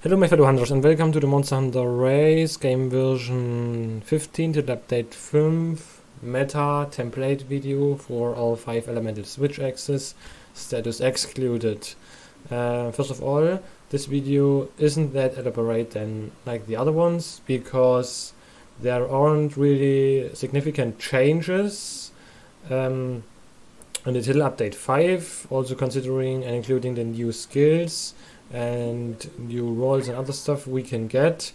Hello my fellow hunters and welcome to the Monster Hunter Race game version 15 to the update 5 meta template video for all 5 elemental switch axes, status excluded. First of all, this video isn't that elaborate than like the other ones because there aren't really significant changes in the Title Update 5, also considering and including the new skills and new roles and other stuff we can get,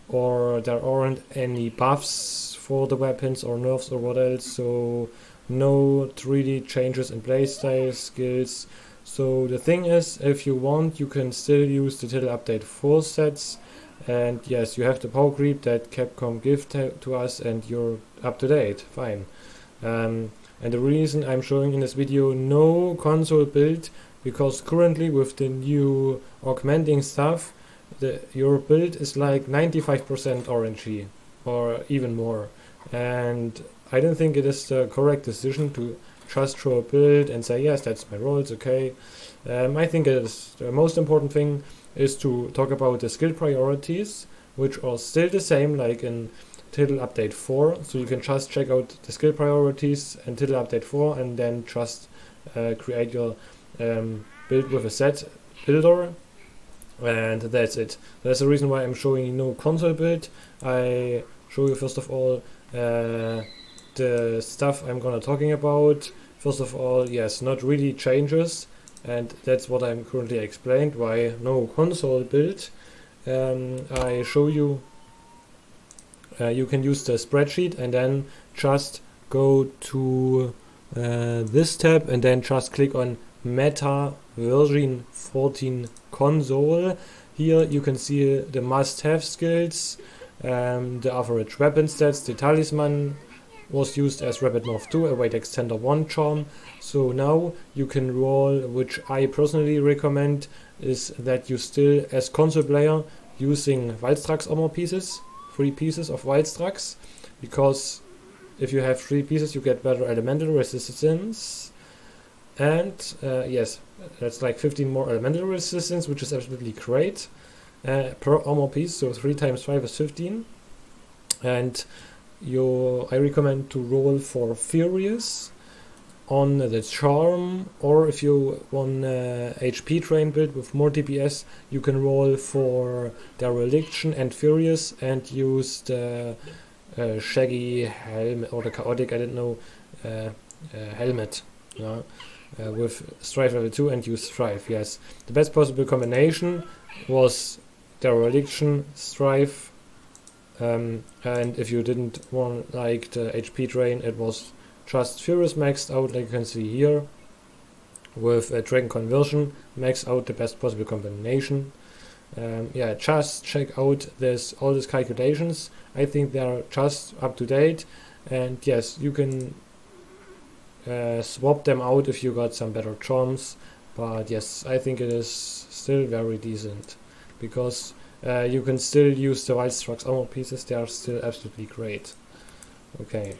or there aren't any buffs for the weapons or nerfs or what else, so no 3D changes in playstyle skills. So the thing is, if you want, you can still use the Title Update 4 sets, and yes, you have the Powercreep that Capcom give to us and you're up to date, fine. And the reason I'm showing in this video no console build, because currently with the new augmenting stuff, your build is like 95% RNG or even more, and I don't think it is the correct decision to just throw a build and say yes, that's my role, it's okay. I think it is the most important thing is to talk about the skill priorities, which are still the same like in Title Update 4, so you can just check out the skill priorities and Title Update 4 and then just create your build with a set builder, and that's it. That's the reason why I'm showing you no console build. I show you first of all the stuff I'm gonna talking about. First of all, yes, not really changes, and that's what I'm currently explained why no console build. I show you you can use the spreadsheet and then just go to this tab and then just click on Meta version 14 console. Here you can see the must-have skills, the average weapon stats. The talisman was used as Rapid Morph 2, a weight extender 1 charm. So now you can roll, which I personally recommend, is that you still, as console player, using Wildstrux armor pieces, 3 pieces of Wildstrux, because if you have 3 pieces you get better elemental resistance. And yes, that's like 15 more elemental resistance, which is absolutely great per armor piece. So 3 times 5 is 15. And I recommend to roll for Qurious on the charm, or if you want HP train build with more DPS, you can roll for dereliction and Qurious and use the shaggy helmet or the chaotic, I don't know, helmet. Yeah. With Strife level 2 and use Strife, yes. The best possible combination was dereliction, Strife, and if you didn't want like the HP drain, it was just Qurious maxed out, like you can see here, with a Dragon Conversion maxed out, the best possible combination. Yeah, just check out all these calculations. I think they are just up to date, and yes, you can swap them out if you got some better charms, but yes, I think it is still very decent, because you can still use the Wildstrux armor pieces, they are still absolutely great. Okay,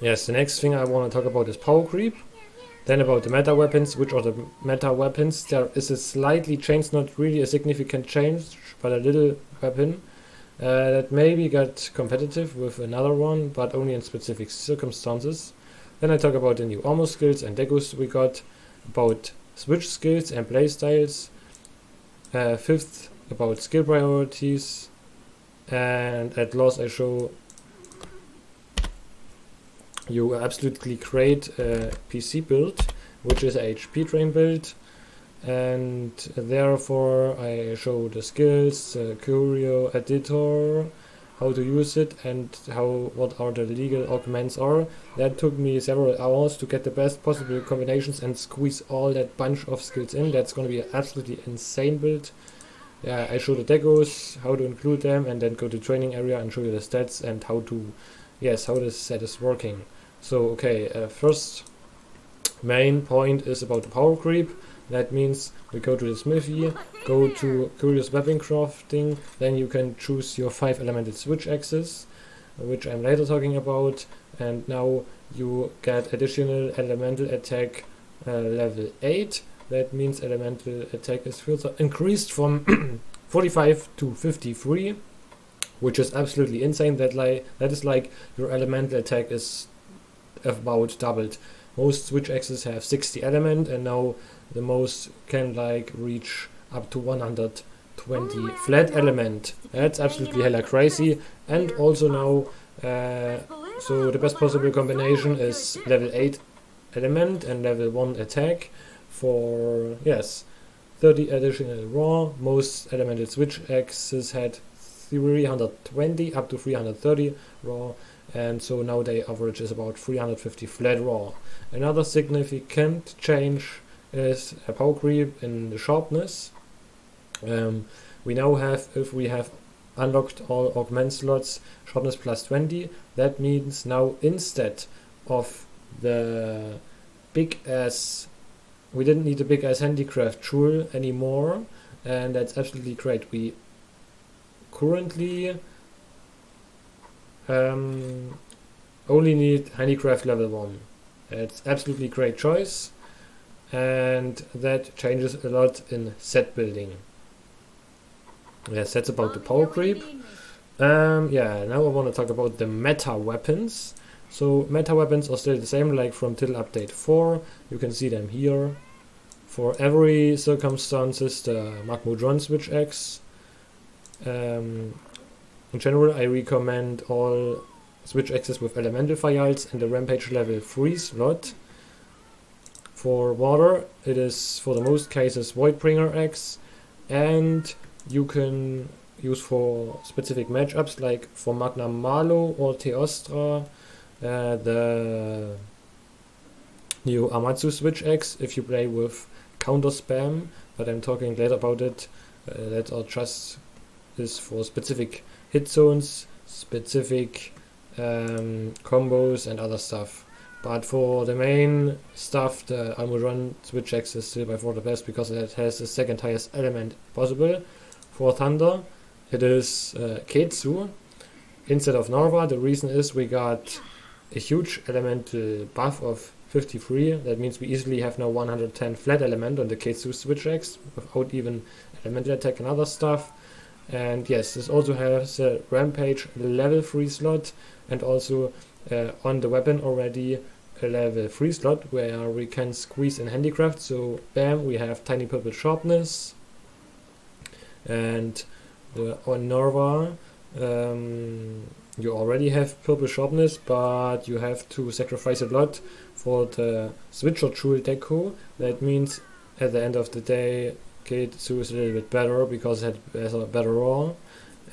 yes, the next thing I want to talk about is Powercreep, then about the meta weapons. Which are the meta weapons? There is a slightly change, not really a significant change, but a little weapon that maybe got competitive with another one, but only in specific circumstances. Then I talk about the new armor skills and Decos we got, about switch skills and playstyles, 5th about skill priorities, and at last I show you absolutely great PC build, which is a HP train build, and therefore I show the skills, Qurious editor, how to use it, and what are the legal augments are. That took me several hours to get the best possible combinations and squeeze all that bunch of skills in. That's going to be an absolutely insane build. Yeah, I show the Decos, how to include them, and then go to training area and show you the stats and how this set is working. So okay, first main point is about the Powercreep. That means we go to the smithy, go to Qurious weapon crafting, then you can choose your 5 elemental switch axes, which I'm later talking about, and now you get additional elemental attack level 8. That means elemental attack is further increased from 45 to 53, which is absolutely insane. That is like your elemental attack is about doubled. Most switch axes have 60 element, and now the most can like reach up to 120 flat element. That's absolutely hella crazy. And also now, so the best possible combination is level 8 element and level 1 attack for, yes, 30 additional raw. Most elemental switch axes had 320 up to 330 raw, and so now their average is about 350 flat raw. Another significant change is a power creep in the sharpness. We now have, if we have unlocked all augment slots, sharpness plus 20. That means now instead of the big ass, we didn't need a big ass handicraft tool anymore, and that's absolutely great. We currently only need handicraft level 1. It's absolutely great choice, and that changes a lot in set building. Yes, that's about the power creep. Yeah, now I want to talk about the meta weapons. So meta weapons are still the same like from till update 4. You can see them here. For every circumstances, the Magmodron switch axe. In general, I recommend all switch axes with elemental PHIALs and the rampage level 3 slot. For water, it is for the most cases Voidbringer axe, and you can use for specific matchups like for Magna Malo or Teostra the new Amatsu switch axe if you play with counter spam, but I'm talking later about it. That are just is for specific hit zones, specific combos and other stuff. But for the main stuff, the Almudron switch axe is still by far the best because it has the second highest element possible. For Thunder, it is Ketsu instead of Narva. The reason is we got a huge elemental buff of 53. That means we easily have now 110 flat element on the Ketsu switch axe without even elemental attack and other stuff. And yes, this also has a rampage level 3 slot, and also on the weapon already a level 3 slot where we can squeeze in handicraft. So bam, we have tiny purple sharpness. And on Norva, you already have purple sharpness, but you have to sacrifice a lot for the switcher tool deco. That means at the end of the day, Ketsu is a little bit better because it has a better raw.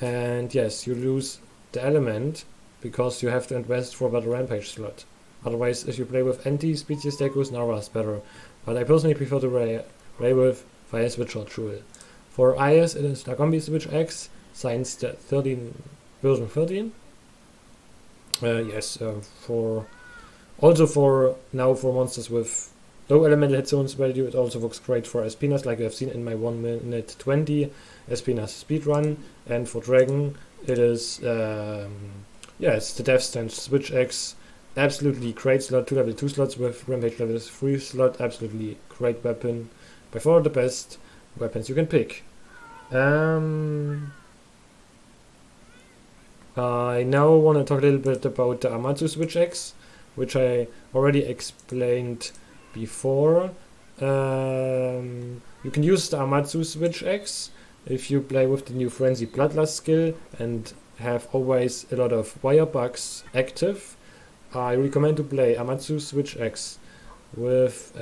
And yes, you lose the element because you have to invest for a better rampage slot. Otherwise, if you play with anti-species decos, Narva is better. But I personally prefer to play with Fire Switcher tool. For IS, it is Lagombi Switch X, since the version 13. Yes, for monsters with low elemental hit zones value, it also works great for Espinas, like you have seen in my 1 minute 20 Espinas speedrun. And for Dragon, it is yes, the Death Stand Switch X, absolutely great slot, 2 level 2 slots with Rampage level 3 slot, absolutely great weapon, by far the best weapons you can pick. I now want to talk a little bit about the Amatsu switch X, which I already explained before. You can use the Amatsu switch X if you play with the new Frenzy Bloodlust skill and have always a lot of wire bugs active. I recommend to play Amatsu switch X with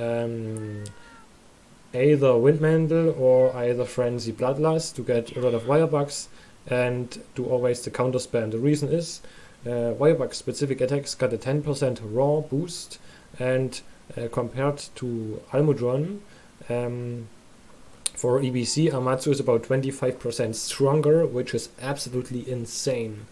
either Windmantle or either Frenzy Bloodlust to get a lot of wire bugs and do always the counter spam. The reason is wire bug specific attacks got a 10% raw boost, and compared to Almudron, for EBC, Amatsu is about 25% stronger, which is absolutely insane.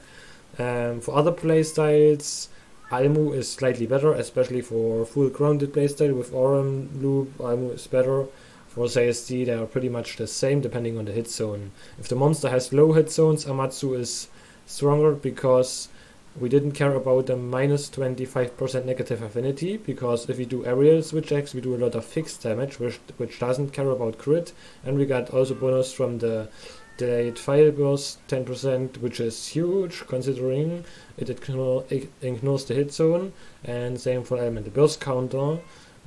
For other playstyles, Almu is slightly better, especially for full grounded playstyle with Aurum Loop. Almu is better. For CSD, they are pretty much the same depending on the hit zone. If the monster has low hit zones, Amatsu is stronger because we didn't care about the minus 25% negative affinity, because if we do aerial switch X, we do a lot of fixed damage, which doesn't care about crit, and we got also bonus from the delayed file burst 10%, which is huge considering it ignores the hit zone, and same for elemental burst counter,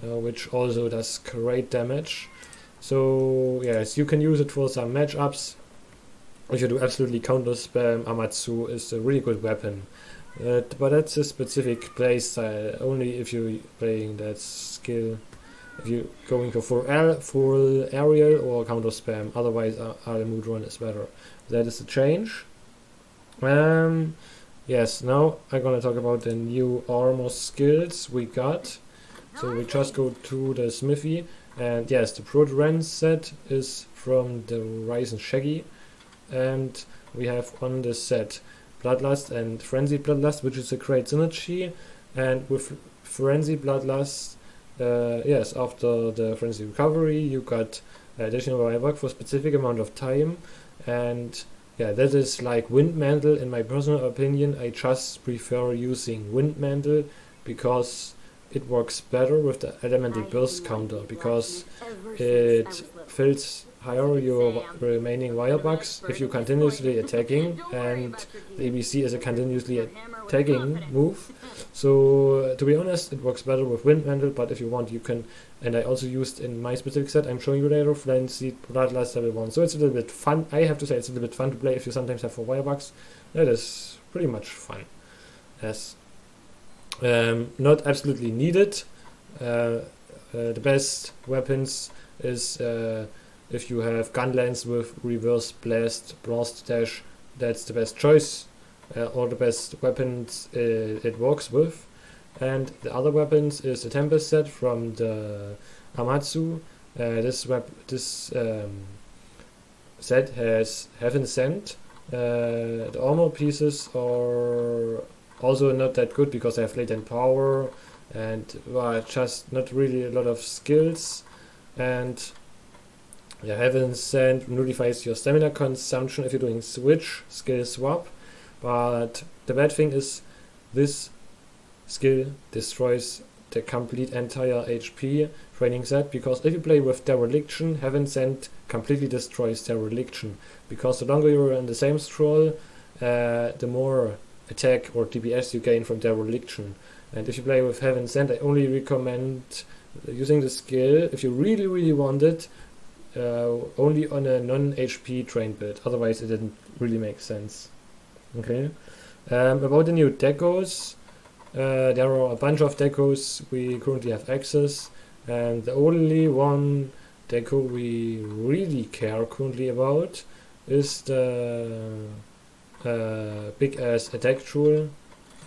which also does great damage. So yes, you can use it for some matchups. If you do absolutely counter spam, Amatsu is a really good weapon. But that's a specific playstyle, only if you're playing that skill. If you're going for full aerial or counter spam, otherwise Mood Run is better. That is the change. Yes, now I'm gonna talk about the new armor skills we got. So we just go to the smithy, and yes, the Proteran set is from the Rise and Shaggy, and we have on the set Bloodlust and Frenzied Bloodlust, which is a great synergy. And with Frenzied Bloodlust, yes, after the Frenzy Recovery, you got additional buyback for a specific amount of time, and yeah, that is like Wind Mantle. In my personal opinion, I just prefer using Wind Mantle because it works better with the elemental burst counter, because it fills higher your remaining wirebugs if you're continuously attacking, and the ABC is a continuously attacking move. So to be honest, it works better with Wind Mantle, but if you want, you can, and I also used in my specific set, I'm showing you later, Frenzied Bloodlust level 1. So it's a little bit fun. I have to say it's a little bit fun to play if you sometimes have 4 wirebugs. That is pretty much fun. Yes. Not absolutely needed. The best weapons is if you have Gunlance with Reverse Blast Dash, that's the best choice, or the best weapons it works with. And the other weapons is the Tempest set from the Amatsu. This set has Heaven Sent. The armor pieces are also not that good because they have latent power and just not really a lot of skills. And yeah, Heaven Sent nullifies your stamina consumption if you're doing switch skill swap. But the bad thing is this skill destroys the complete entire HP training set, because if you play with Dereliction, Heaven Sent completely destroys Dereliction, because the longer you're in the same scroll, the more attack or DPS you gain from Dereliction. And if you play with Heaven Sent, I only recommend using the skill if you really want it, only on a non-HP trained build, otherwise it didn't really make sense. Okay. About the new decos, there are a bunch of decos we currently have access, and the only one deco we really care currently about is the big ass attack tool.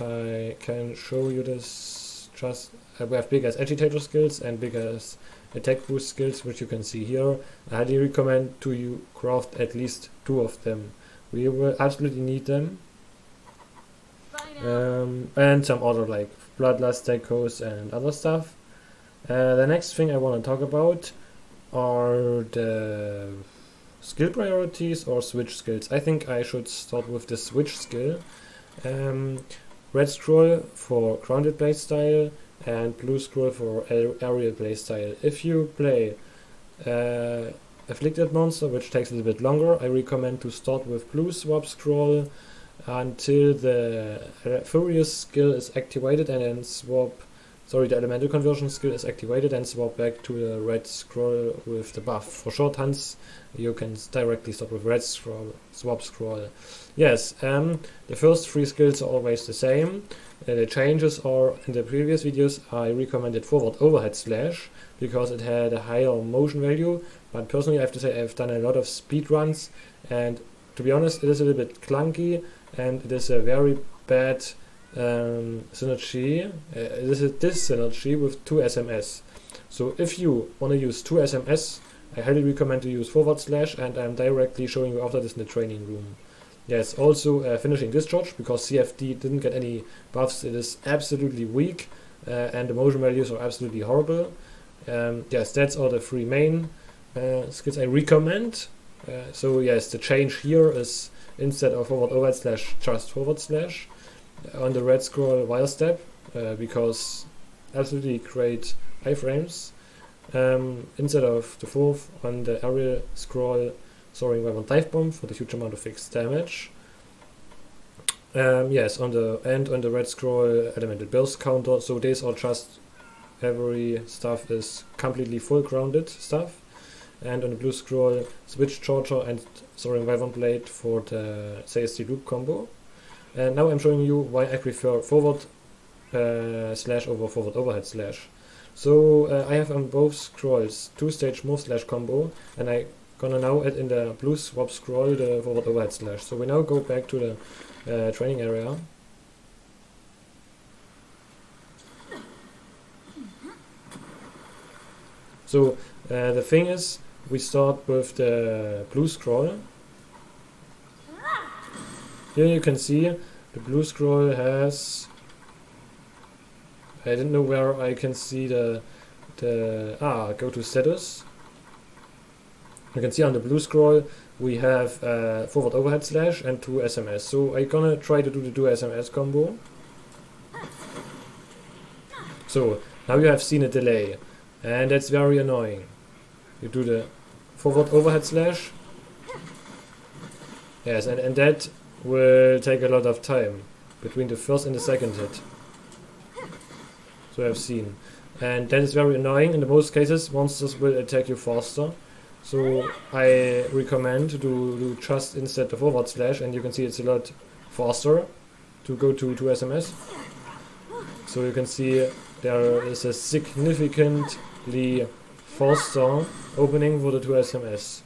I can show you this. Just we have big ass agitator skills and big ass attack boost skills, which you can see here. I highly recommend to you craft at least 2 of them. We will absolutely need them. And some other like Bloodlust decos and other stuff. The next thing I want to talk about are the skill priorities or switch skills. I think I should start with the switch skill. Red scroll for grounded playstyle and blue scroll for aerial playstyle. If you play afflicted monster, which takes a little bit longer, I recommend to start with blue swap scroll until the Qurious skill is activated, and then the elemental conversion skill is activated, and swap back to the red scroll with the buff. For short hunts, you can directly start with red scroll, swap scroll. Yes, the first 3 skills are always the same. The changes are, in the previous videos, I recommended forward overhead slash because it had a higher motion value, but personally I have to say I've done a lot of speed runs, and to be honest, it is a little bit clunky, and it is a very bad synergy. It is a dis-synergy with 2 SMS. So if you want to use 2 SMS, I highly recommend to use forward slash, and I'm directly showing you after this in the training room. Yes, also finishing discharge, because CFD didn't get any buffs. It is absolutely weak, and the motion values are absolutely horrible. Yes, that's all the 3 main skills I recommend. So yes, the change here is instead of forward overhead slash, just forward slash on the red scroll wire step, because absolutely great iframes. Instead of the 4th on the aerial scroll, soaring weapon dive bomb for the huge amount of fixed damage. Yes, on the red scroll, elemental burst counter. So these are just every stuff is completely full grounded stuff. And on the blue scroll, switch charger and soaring weapon blade for the CST loop combo. And now I'm showing you why I prefer forward slash over forward overhead slash. So I have on both scrolls 2-stage move slash combo, and I gonna now add in the blue swap scroll the forward overhead slash. So we now go back to the training area. So the thing is, we start with the blue scroll. Here you can see the blue scroll has, I didn't know where I can see go to status. You can see on the blue scroll we have forward overhead slash and 2 SMS. So I'm gonna try to do the 2 SMS combo. So now you have seen a delay, and that's very annoying. You do the forward overhead slash. Yes, and that will take a lot of time between the first and the second hit. So I've seen. And that is very annoying. In the most cases, monsters will attack you faster. So I recommend to do just instead the forward slash, and you can see it's a lot faster to go to 2 SMS. So you can see there is a significantly faster opening for the 2 SMS.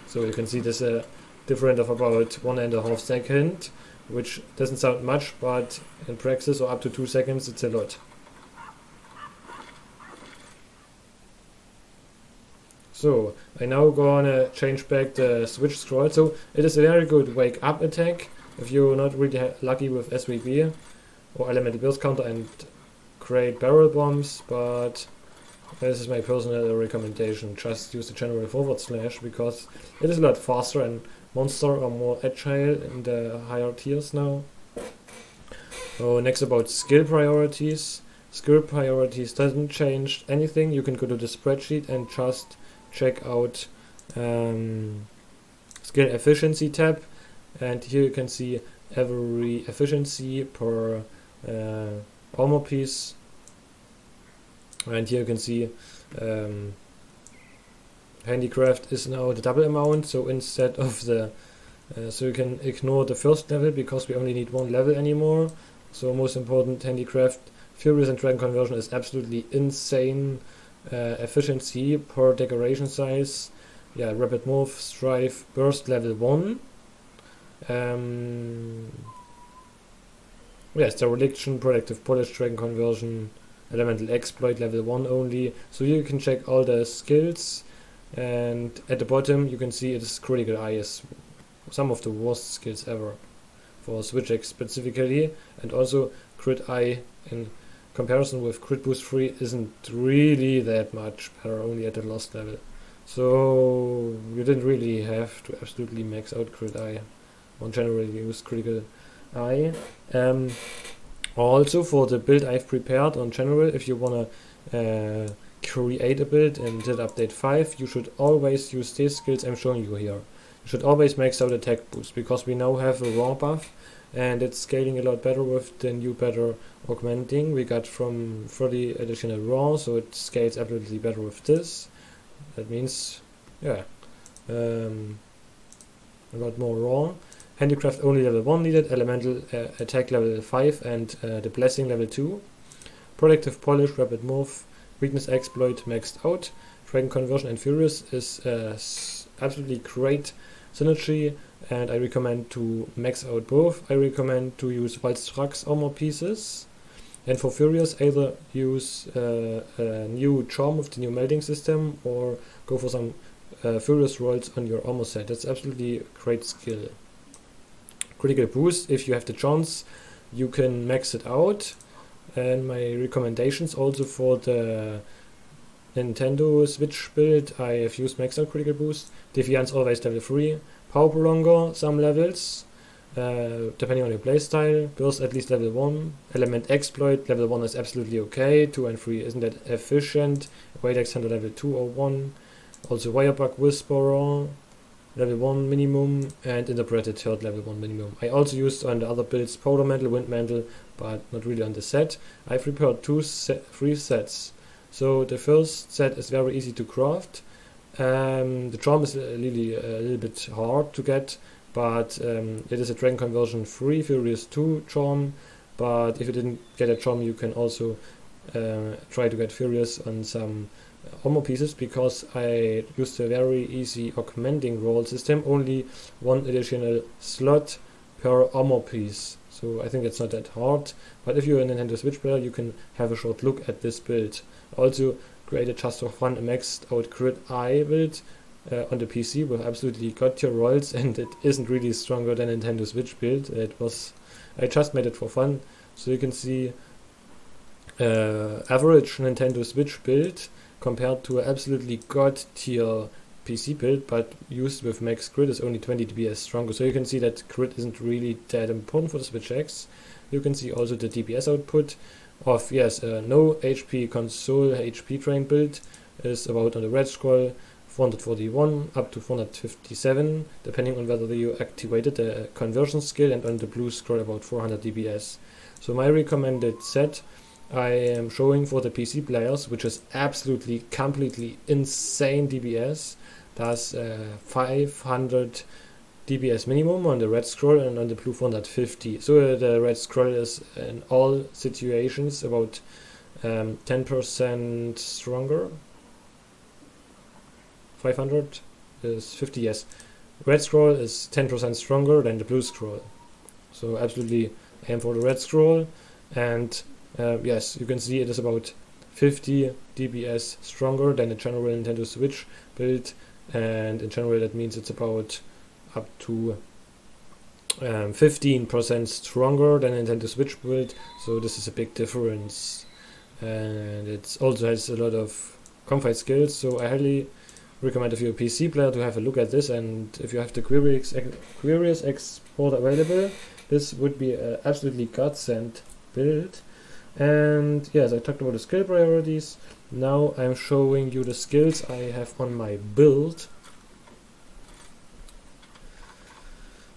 So you can see there's a difference of about 1.5 seconds, which doesn't sound much, but in practice or up to 2 seconds it's a lot. So I now gonna change back the switch scroll. So it is a very good wake up attack if you're not really lucky with SVB or elemental burst counter and create barrel bombs, but this is my personal recommendation. Just use the general forward slash because it is a lot faster and monsters are more agile in the higher tiers now. So next about skill priorities. Skill priorities doesn't change anything. You can go to the spreadsheet and just check out skill efficiency tab, and here you can see every efficiency per armor piece, and here you can see handicraft is now the double amount, so instead of the so you can ignore the first level because we only need 1 level anymore. So most important, handicraft, Qurious and dragon conversion is absolutely insane. Efficiency per decoration size, yeah, rapid move, strive, burst level 1. Yes, dereliction, protective polish, dragon conversion, elemental exploit level 1 only. So you can check all the skills, and at the bottom you can see it is critical eye is some of the worst skills ever for Switch X specifically, and also crit eye in comparison with crit boost 3 isn't really that much better, only at the last level. So you didn't really have to absolutely max out crit eye or generally use critical eye. Also for the build I've prepared on general, if you wanna create a build and did update 5, you should always use these skills I'm showing you here. You should always max out attack boost because we now have a raw buff, and it's scaling a lot better with the new better augmenting we got from 30 additional raw, so it scales absolutely better with this. That means, yeah, a lot more raw. Handicraft only level 1 needed, elemental attack level 5 and the blessing level 2. Protective polish, rapid move, weakness exploit maxed out. Dragon conversion and Qurious is absolutely great synergy, and I recommend to max out both. I recommend to use Wild Struck's armor pieces, and for Qurious either use a new charm with the new melding system or go for some Qurious rolls on your armor set. That's absolutely great skill. Critical boost, if you have the chance, you can max it out, and my recommendations also for the Nintendo Switch build, I have used max out critical boost. Defiance always level 3. Power prolonger, some levels, depending on your playstyle. Burst at least level 1. Element exploit, level 1 is absolutely okay. 2 and 3 isn't that efficient. Weight extender level 2 or 1. Also Wirebug Whisperer, level 1 minimum, and Interpreted Herd level 1 minimum. I also used on the other builds Powder Mantle, Wind Mantle, but not really on the set. I've prepared three sets. So the first set is very easy to craft. The charm is really a little bit hard to get, but it is a Dragon Conversion 3 Furious 2 charm. But if you didn't get a charm, you can also try to get Furious on some armor pieces, because I used a very easy augmenting roll system, only one additional slot per armor piece. So I think it's not that hard, but if you're a Nintendo Switch player, you can have a short look at this build. Also created just for fun a maxed out Crit Eye build on the PC with absolutely god tier rolls, and it isn't really stronger than Nintendo Switch build. I just made it for fun, so you can see average Nintendo Switch build compared to an absolutely god tier PC build, but used with max crit is only 20 DPS stronger. So you can see that crit isn't really that important for the Switch X. You can see also the DPS output of, yes, no HP console HP train build is about on the red scroll 441 up to 457, depending on whether you activated the conversion skill, and on the blue scroll about 400 DPS. So my recommended set I am showing for the PC players, which is absolutely completely insane DPS. Does 500 DPS minimum on the red scroll, and on the blue 450. So the red scroll is in all situations about 10% stronger. 500 is 50, yes. Red scroll is 10% stronger than the blue scroll. So absolutely aim for the red scroll, and yes, you can see it is about 50 DPS stronger than the general Nintendo Switch build, and in general that means it's about up to 15% stronger than Nintendo Switch build, so this is a big difference. And it also has a lot of comfight skills, so I highly recommend if you're a PC player to have a look at this, and if you have the Qurious export available, this would be an absolutely godsend build. And yes, I talked about the skill priorities. Now I'm showing you the skills I have on my build.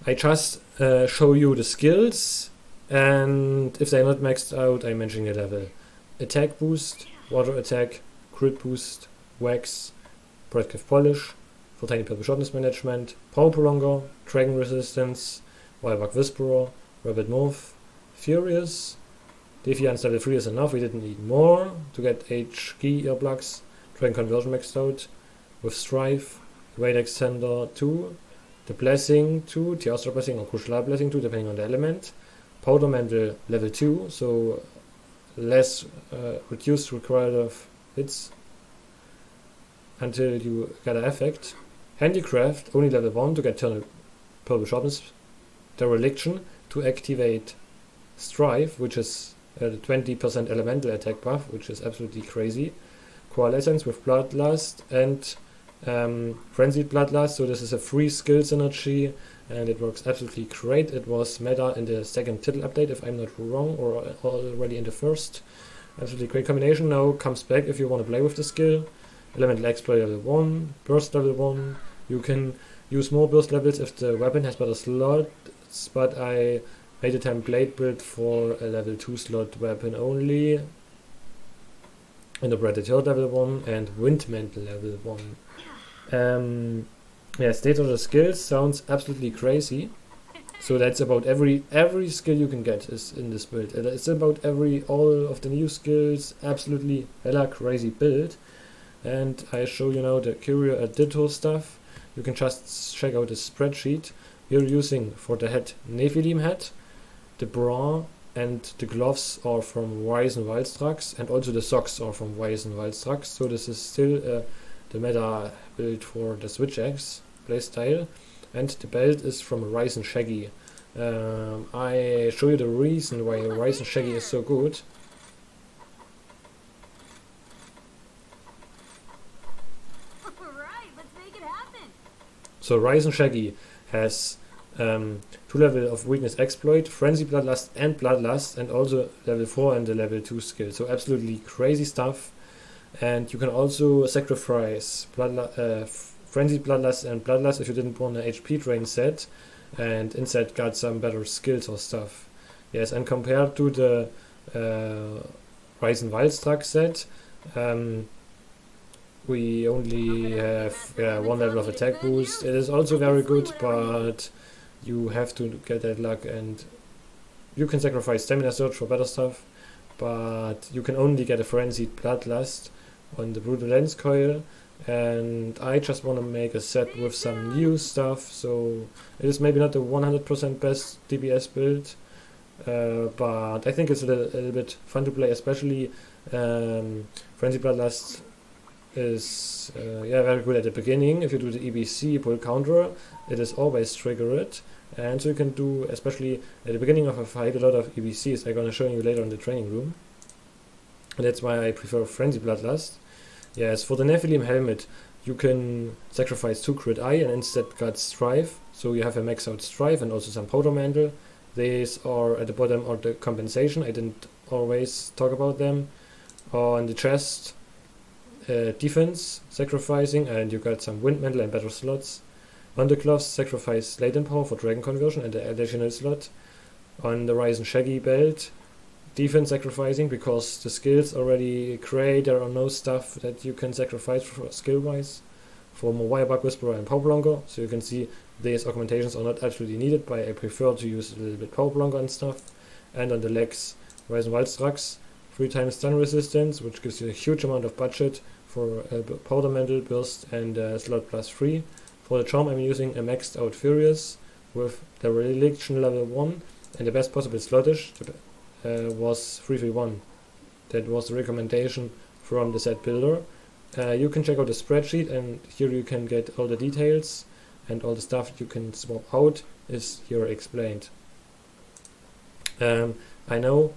I just show you the skills, and if they're not maxed out, I mention the level. Attack boost, water attack, crit boost, wax, Powercreep polish, for tiny purple shortness management, power prolonger, dragon resistance, Wirebug Whisperer, Rabbit Morph, Furious. Defiance level 3 is enough, we didn't need more to get HG earplugs, Dragon Conversion maxed out, with Strife, Weight Extender 2, the Blessing 2, Tiastra Blessing or Crucial Blessing 2 depending on the element, Powder Mantle level 2, so less reduced required of hits until you get an effect, Handicraft only level 1 to get Eternal Purple Sharpness, Dereliction to activate Strife, which is the 20% elemental attack buff, which is absolutely crazy. Coalescence with Bloodlust and Frenzied Bloodlust, so this is a free skill synergy, and it works absolutely great. It was meta in the second title update, if I'm not wrong, or already in the first. Absolutely great combination. Now comes back if you want to play with the skill. Elemental Exploit level 1, Burst level 1. You can use more burst levels if the weapon has better slots, but I made a template build for a level 2 slot weapon only. Interpreted Herd level 1 and Wind Mantle level 1. Yeah, state of the skills sounds absolutely crazy. So that's about every skill you can get is in this build. It's about all of the new skills, absolutely hella crazy build. And I show you now the Qurious Ditto stuff. You can just check out the spreadsheet. We're using for the head Nephilim head, the bra and the gloves are from Ryzen Wildstrucks, and also the socks are from Ryzen Wildstrucks. So this is still the meta build for the Switch X playstyle, and the belt is from Ryzen Shaggy. I show you the reason why Ryzen Shaggy is so good. Alright, let's make it happen. So Ryzen Shaggy has 2 level of weakness exploit, frenzy bloodlust and bloodlust, and also level 4 and the level 2 skill. So absolutely crazy stuff. And you can also sacrifice Frenzied Bloodlust and Bloodlust if you didn't want an HP drain set, and instead got some better skills or stuff. Yes, and compared to the Rise and Wildstruck set, we only have one level of attack boost. It is also very good, but you have to get that luck, and you can sacrifice Stamina Surge for better stuff, but you can only get a Frenzied Bloodlust on the Brutal Lens Coil, and I just want to make a set with some new stuff, so it is maybe not the 100% best DPS build, but I think it's a little bit fun to play, especially Frenzied Bloodlust is very good at the beginning. If you do the EBC pull counter, it is always triggered, and so you can do, especially at the beginning of a fight, a lot of EBCs. I'm gonna show you later in the training room, and that's why I prefer Frenzy Bloodlust. Yes, for the Nephilim helmet you can sacrifice 2 crit eye and instead got Strife, so you have a max out Strife and also some powder mantle. These are at the bottom of the compensation. I didn't always talk about them. On the chest, defense sacrificing, and you got some wind mantle and better slots. On the gloves, sacrifice latent power for dragon conversion and the additional slot. On the Rise and Shaggy belt, defense sacrificing, because the skills already great, there are no stuff that you can sacrifice for skill wise. For more Wirebug Whisperer and Power Blonger, so you can see these augmentations are not absolutely needed, but I prefer to use a little bit Power Blonger and stuff. And on the legs, Rise and Wildstrucks, 3 times stun resistance, which gives you a huge amount of budget for Powder Mantle Burst and slot plus 3. For the charm I'm using a maxed out Qurious with the religion level 1 and the best possible slotish was 331. That was the recommendation from the set builder. You can check out the spreadsheet, and here you can get all the details, and all the stuff you can swap out is here explained. I know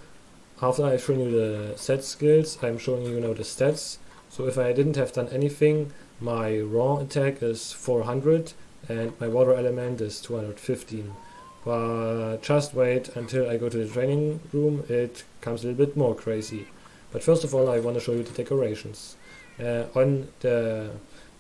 after I've shown you the set skills, I'm showing you now the stats. So if I didn't have done anything, my raw attack is 400 and my water element is 215. But just wait until I go to the training room, it comes a little bit more crazy. But first of all, I want to show you the decorations. On the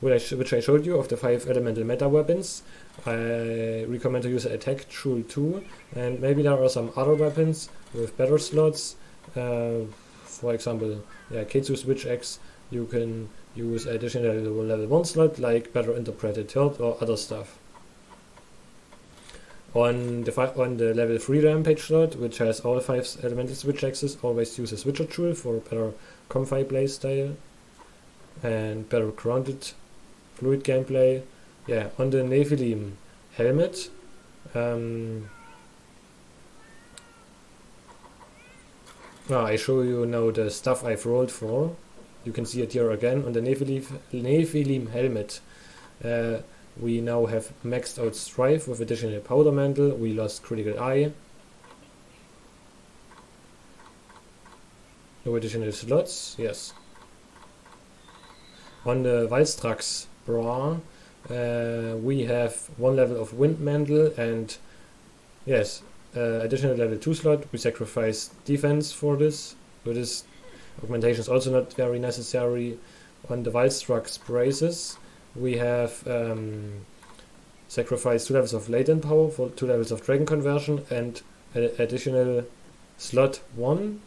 which I showed you of the 5 elemental meta weapons, I recommend to use the attack tool 2, and maybe there are some other weapons with better slots. For example, Ketsu Switch X, you can use additional level 1 slot like better interpreted third or other stuff. On the level 3 rampage slot, which has all 5 elemental switch axes, always use a switcher tool for better comfy playstyle and better grounded fluid gameplay. On the Nephilim helmet, I show you now the stuff I've rolled for. You can see it here again. On the Nephilim helmet, we now have maxed out Strife with additional powder mantle. We lost critical eye. No additional slots, yes. On the Wildstruck's bra, we have 1 level of wind mantle and additional level 2 slot. We sacrifice defense for this. So this augmentation is also not very necessary. On the Wildstruck's braces, we have sacrificed 2 levels of latent power for 2 levels of dragon conversion and additional slot 1.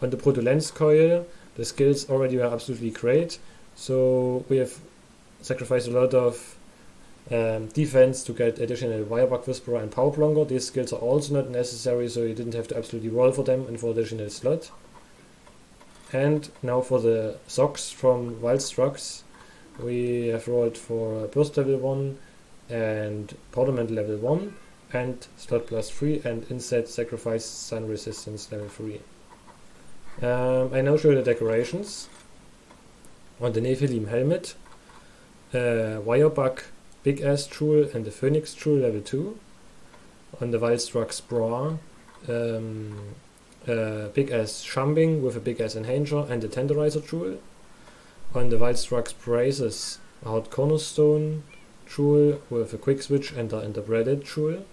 On the Proto Lens Coil, the skills already were absolutely great, so we have sacrificed a lot of defense to get additional Wirebug Whisperer and Power Blonger. These skills are also not necessary, so you didn't have to absolutely roll for them and for additional slot. And now for the socks from Wildstrucks, we have rolled for Burst level 1 and Powder Mantle level 1 and slot plus 3, and instead sacrifice Sun Resistance level 3. I now show you the decorations. On the Nephilim helmet, Wirebug Big Ass Jewel and the Phoenix Jewel level 2. On the Wildstruck's bra, Big Ass Shambing with a Big Ass Enhancer and the Tenderizer Jewel. On the Wildstruck's braces, a Hard Cornerstone Jewel with a Quick Switch and the Interpreted Jewel.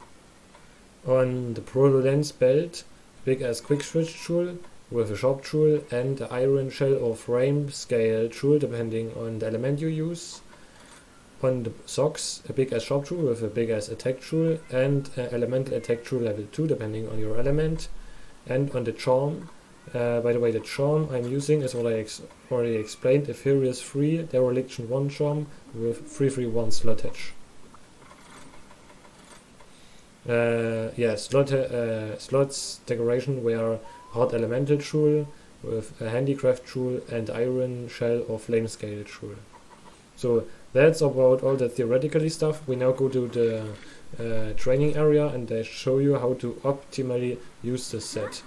On the Proto Lens belt, Big Ass Quick Switch Jewel with a sharp tool and the iron shell or frame scale tool depending on the element you use. On the socks, a big ass sharp tool with a big ass attack tool and an elemental attack tool level 2 depending on your element. And on the charm, by the way, the charm I'm using is what I already explained, a Qurious 3 dereliction 1 charm with 331 slotage. Slots decoration were hard elemental tool with a handicraft tool and iron shell or flame scale tool. So that's about all the theoretically stuff. We now go to the training area and I show you how to optimally use the set.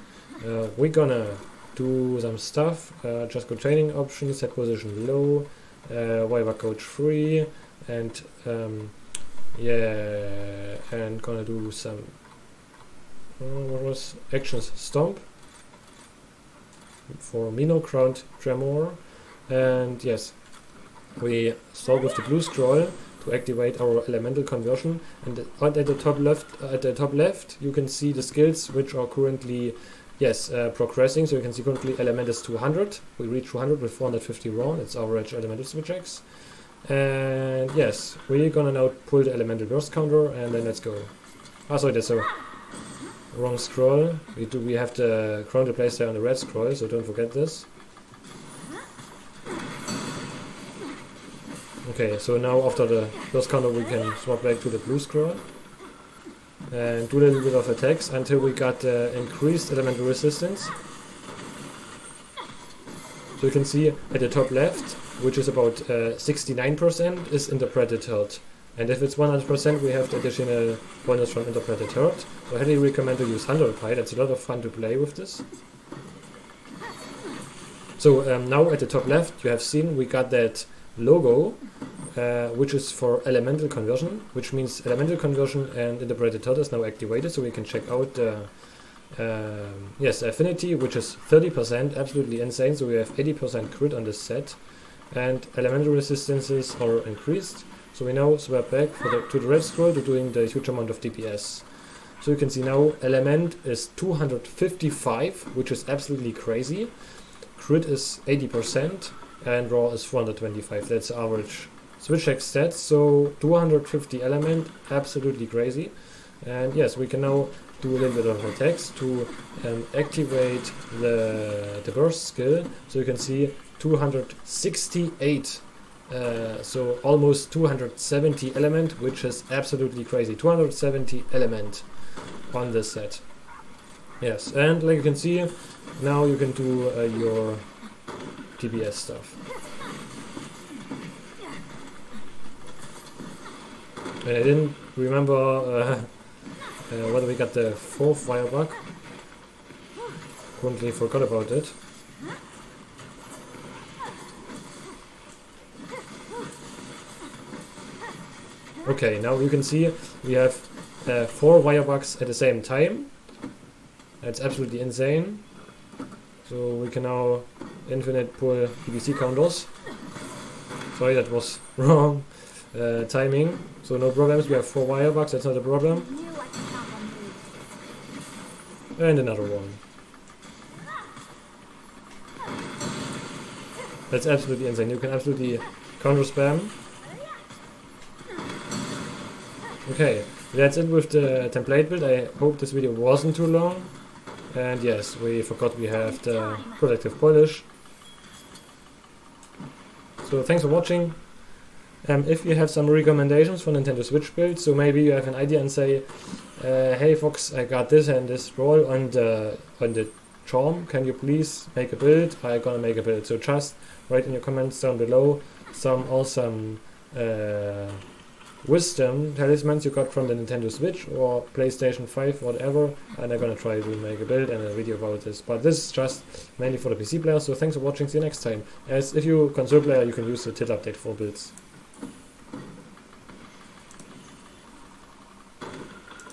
We're gonna do some stuff, just go training options, set position low, waiver coach 3, and and gonna do some what was actions stomp for Mino Ground Tremor, and yes, we start with the blue scroll to activate our elemental conversion, and at the top left you can see the skills which are currently progressing. So you can see currently element is 200. We reach 200 with 450 round. It's average elemental switch X. And yes, we're gonna now pull the elemental burst counter and then let's go. Ah, sorry, that's a wrong scroll. We have the grounded playstyle on the red scroll, so don't forget this. Okay, so now after the burst counter we can swap back to the blue scroll and do a little bit of attacks until we got increased elemental resistance. So you can see at the top left, which is about 69%, is interpreted hurt. And if it's 100%, we have the additional bonus from interpreted hurt. So I highly recommend to use 100 Pi. That's a lot of fun to play with this. So now at the top left, you have seen we got that logo, which is for elemental conversion, which means elemental conversion and interpreted hurt is now activated. So we can check out affinity, which is 30%, absolutely insane. So we have 80% crit on this set, and elemental resistances are increased. So we now swap back to the red scroll to doing the huge amount of DPS. So you can see now element is 255, which is absolutely crazy. Crit is 80% and raw is 425. That's average switch X stats. So 250 element, absolutely crazy. And yes, we can now do a little bit of attacks to activate the burst skill. So you can see 268, so almost 270 element, which is absolutely crazy. 270 element on this set. Yes, and like you can see, now you can do your TBS stuff. And I didn't remember whether we got the 4th wire bug. Currently forgot about it. Okay, now you can see we have 4 wire bugs at the same time. That's absolutely insane. So we can now infinite pull PBC counters. Sorry, that was wrong timing. So no problems, we have 4 wire bugs, that's not a problem. And another one. That's absolutely insane. You can absolutely counter spam. Okay, that's it with the template build. I hope this video wasn't too long. And yes, we forgot we have the protective polish. So thanks for watching. If you have some recommendations for Nintendo Switch builds, so maybe you have an idea and say, hey Fox, I got this and this roll on the charm, can you please make a build? I'm gonna make a build. So just write in your comments down below some awesome wisdom talismans you got from the Nintendo Switch or PlayStation 5, whatever, and I'm gonna try to make a build and a video about this. But this is just mainly for the PC players, so thanks for watching, see you next time. As if you're a console player, you can use the TIL update for builds.